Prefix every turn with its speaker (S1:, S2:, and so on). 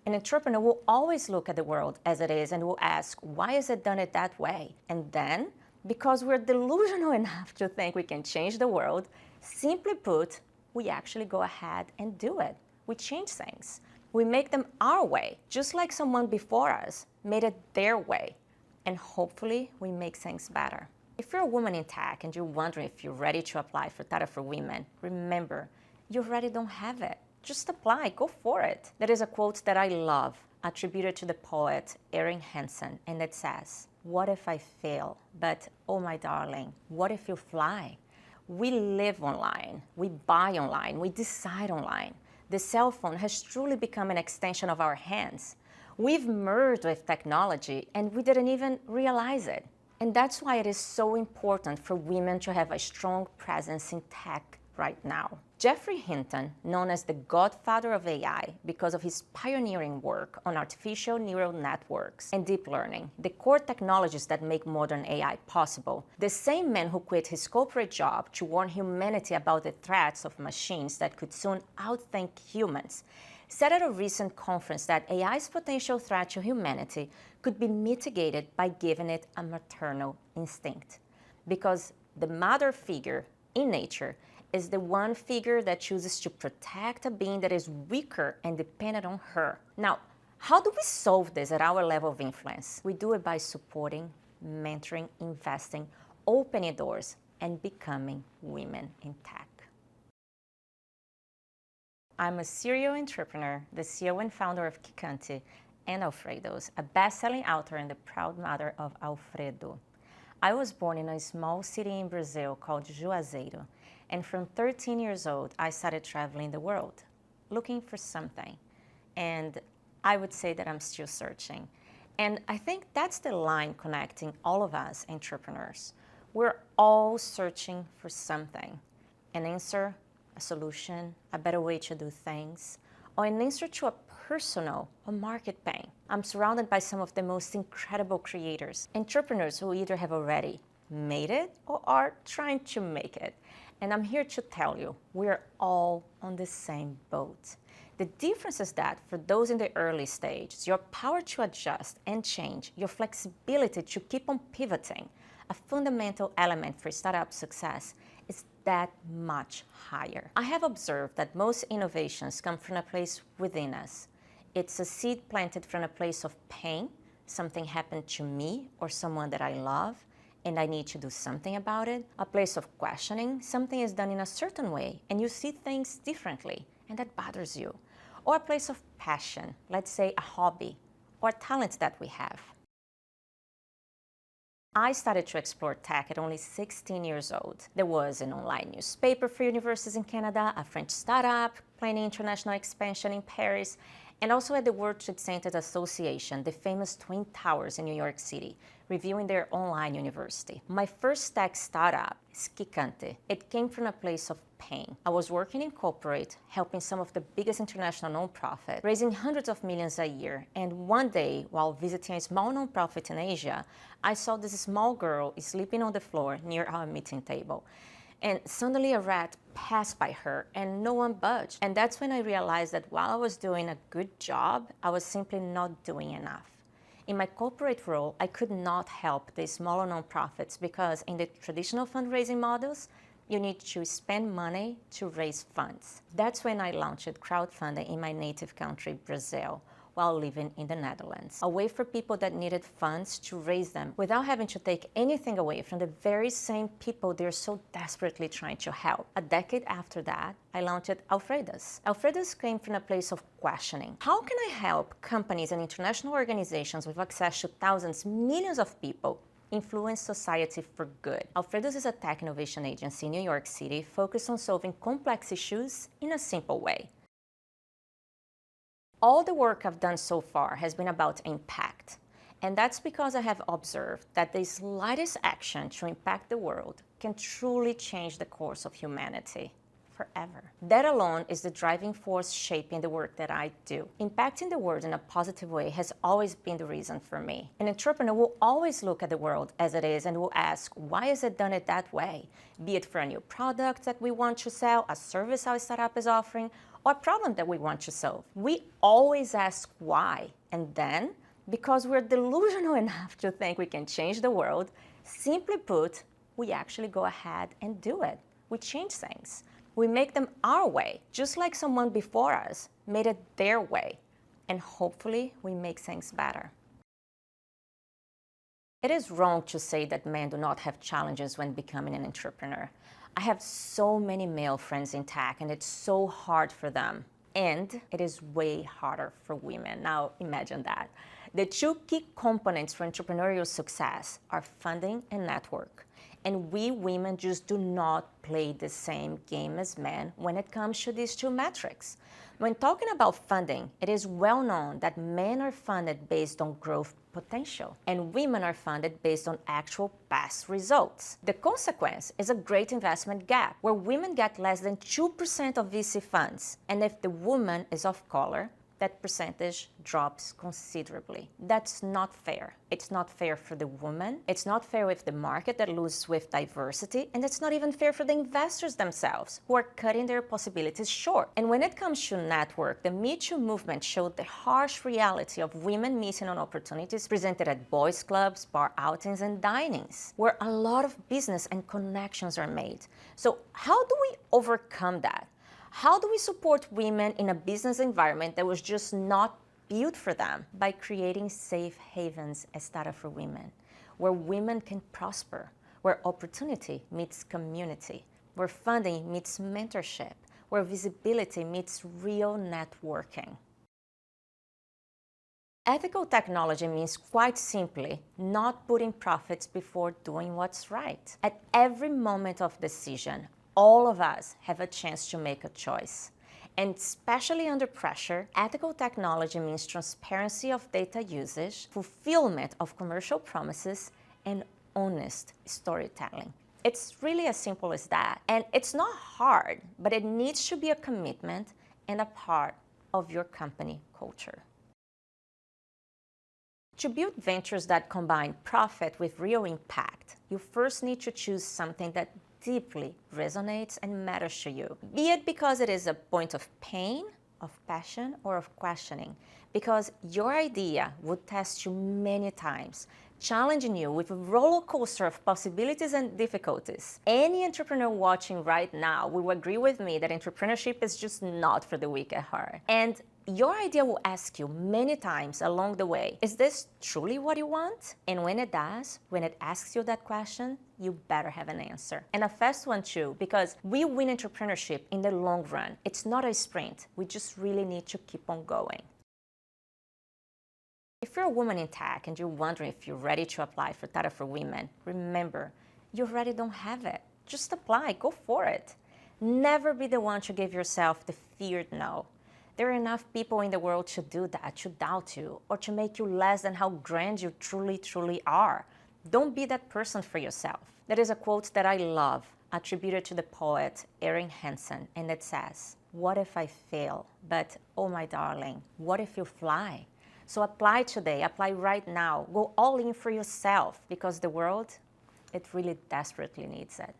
S1: An entrepreneur will always look at the world as it is and will ask, why is it done it that way? And then, because we're delusional enough to think we can change the world, simply put, we actually go ahead and do it. We change things. We make them our way, just like someone before us made it their way. And hopefully, we make things better. If you're a woman in tech and you're wondering if you're ready to apply for Title for Women, remember, you already don't have it. Just apply, go for it. There is a quote that I love, attributed to the poet Erin Hansen, and it says, "What if I fail? But, oh my darling, what if you fly?" We live online, we buy online, we decide online. The cell phone has truly become an extension of our hands. We've merged with technology and we didn't even realize it. And that's why it is so important for women to have a strong presence in tech right now. Jeffrey Hinton, known as the godfather of AI because of his pioneering work on artificial neural networks and deep learning, the core technologies that make modern AI possible, the same man who quit his corporate job to warn humanity about the threats of machines that could soon outthink humans, said at a recent conference that AI's potential threat to humanity could be mitigated by giving it a maternal instinct. Because the mother figure in nature is the one figure that chooses to protect a being that is weaker and dependent on her. Now, how do we solve this at our level of influence? We do it by supporting, mentoring, investing, opening doors, and becoming women in tech. I'm a serial entrepreneur, the CEO and founder of Kickante and Alfredo's, a best-selling author and the proud mother of Alfredo. I was born in a small city in Brazil called Juazeiro, and from 13 years old, I started traveling the world, looking for something. And I would say that I'm still searching. And I think that's the line connecting all of us entrepreneurs. We're all searching for something, an answer, a solution, a better way to do things, or an answer to a personal or market pain. I'm surrounded by some of the most incredible creators, entrepreneurs who either have already made it or are trying to make it. And I'm here to tell you, we're all on the same boat. The difference is that for those in the early stages, your power to adjust and change, your flexibility to keep on pivoting, a fundamental element for startup success, is that much higher. I have observed that most innovations come from a place within us. It's a seed planted from a place of pain. Something happened to me or someone that I love, and I need to do something about it. A place of questioning, something is done in a certain way, and you see things differently, and that bothers you. Or a place of passion, let's say a hobby, or a talent that we have. I started to explore tech at only 16 years old. There was an online newspaper for universities in Canada, a French startup planning international expansion in Paris, and also at the World Trade Center Association, the famous Twin Towers in New York City, reviewing their online university. My first tech startup is Kickante. It came from a place of pain. I was working in corporate, helping some of the biggest international nonprofits, raising hundreds of millions a year. And one day, while visiting a small nonprofit in Asia, I saw this small girl sleeping on the floor near our meeting table. And suddenly a rat passed by her and no one budged. And that's when I realized that while I was doing a good job, I was simply not doing enough. In my corporate role, I could not help the smaller nonprofits because in the traditional fundraising models, you need to spend money to raise funds. That's when I launched crowdfunding in my native country, Brazil, while living in the Netherlands. A way for people that needed funds to raise them without having to take anything away from the very same people they're so desperately trying to help. A decade after that, I launched Alfredo's. Alfredo's came from a place of questioning. How can I help companies and international organizations with access to thousands, millions of people influence society for good? Alfredo's is a tech innovation agency in New York City focused on solving complex issues in a simple way. All the work I've done so far has been about impact. And that's because I have observed that the slightest action to impact the world can truly change the course of humanity forever. That alone is the driving force shaping the work that I do. Impacting the world in a positive way has always been the reason for me. An entrepreneur will always look at the world as it is and will ask, why is it done it that way? Be it for a new product that we want to sell, a service our startup is offering, or a problem that we want to solve. We always ask why, and then, because we're delusional enough to think we can change the world, simply put, we actually go ahead and do it. We change things. We make them our way, just like someone before us made it their way. And hopefully, we make things better. It is wrong to say that men do not have challenges when becoming an entrepreneur. I have so many male friends in tech, and it's so hard for them. And it is way harder for women. Now, imagine that. The two key components for entrepreneurial success are funding and network. And we women just do not play the same game as men when it comes to these two metrics. When talking about funding, it is well known that men are funded based on growth potential and women are funded based on actual past results. The consequence is a great investment gap where women get less than 2% of VC funds, and if the woman is of color, that percentage drops considerably. That's not fair. It's not fair for the woman, it's not fair with the market that loses with diversity, and it's not even fair for the investors themselves, who are cutting their possibilities short. And when it comes to network, the Me Too movement showed the harsh reality of women missing on opportunities presented at boys' clubs, bar outings, and dinings, where a lot of business and connections are made. So how do we overcome that? How do we support women in a business environment that was just not built for them? By creating safe havens as startup for women, where women can prosper, where opportunity meets community, where funding meets mentorship, where visibility meets real networking. Ethical technology means quite simply not putting profits before doing what's right. At every moment of decision, all of us have a chance to make a choice. And especially under pressure, ethical technology means transparency of data usage, fulfillment of commercial promises, and honest storytelling. It's really as simple as that. And it's not hard, but it needs to be a commitment and a part of your company culture. To build ventures that combine profit with real impact, you first need to choose something that deeply resonates and matters to you. Be it because it is a point of pain, of passion, or of questioning. Because your idea would test you many times, challenging you with a roller coaster of possibilities and difficulties. Any entrepreneur watching right now will agree with me that entrepreneurship is just not for the weak at heart. And your idea will ask you many times along the way, is this truly what you want? And when it does, when it asks you that question, you better have an answer. And a fast one too, because we win entrepreneurship in the long run. It's not a sprint. We just really need to keep on going. If you're a woman in tech and you're wondering if you're ready to apply for Startup for Women, remember, you already don't have it. Just apply, go for it. Never be the one to give yourself the feared no. There are enough people in the world to do that, to doubt you, or to make you less than how grand you truly are. Don't be that person for yourself. There is a quote that I love, attributed to the poet Erin Hansen, and it says, "What if I fail? But, oh my darling, what if you fly?" So apply today, apply right now. Go all in for yourself, because the world, it really desperately needs it.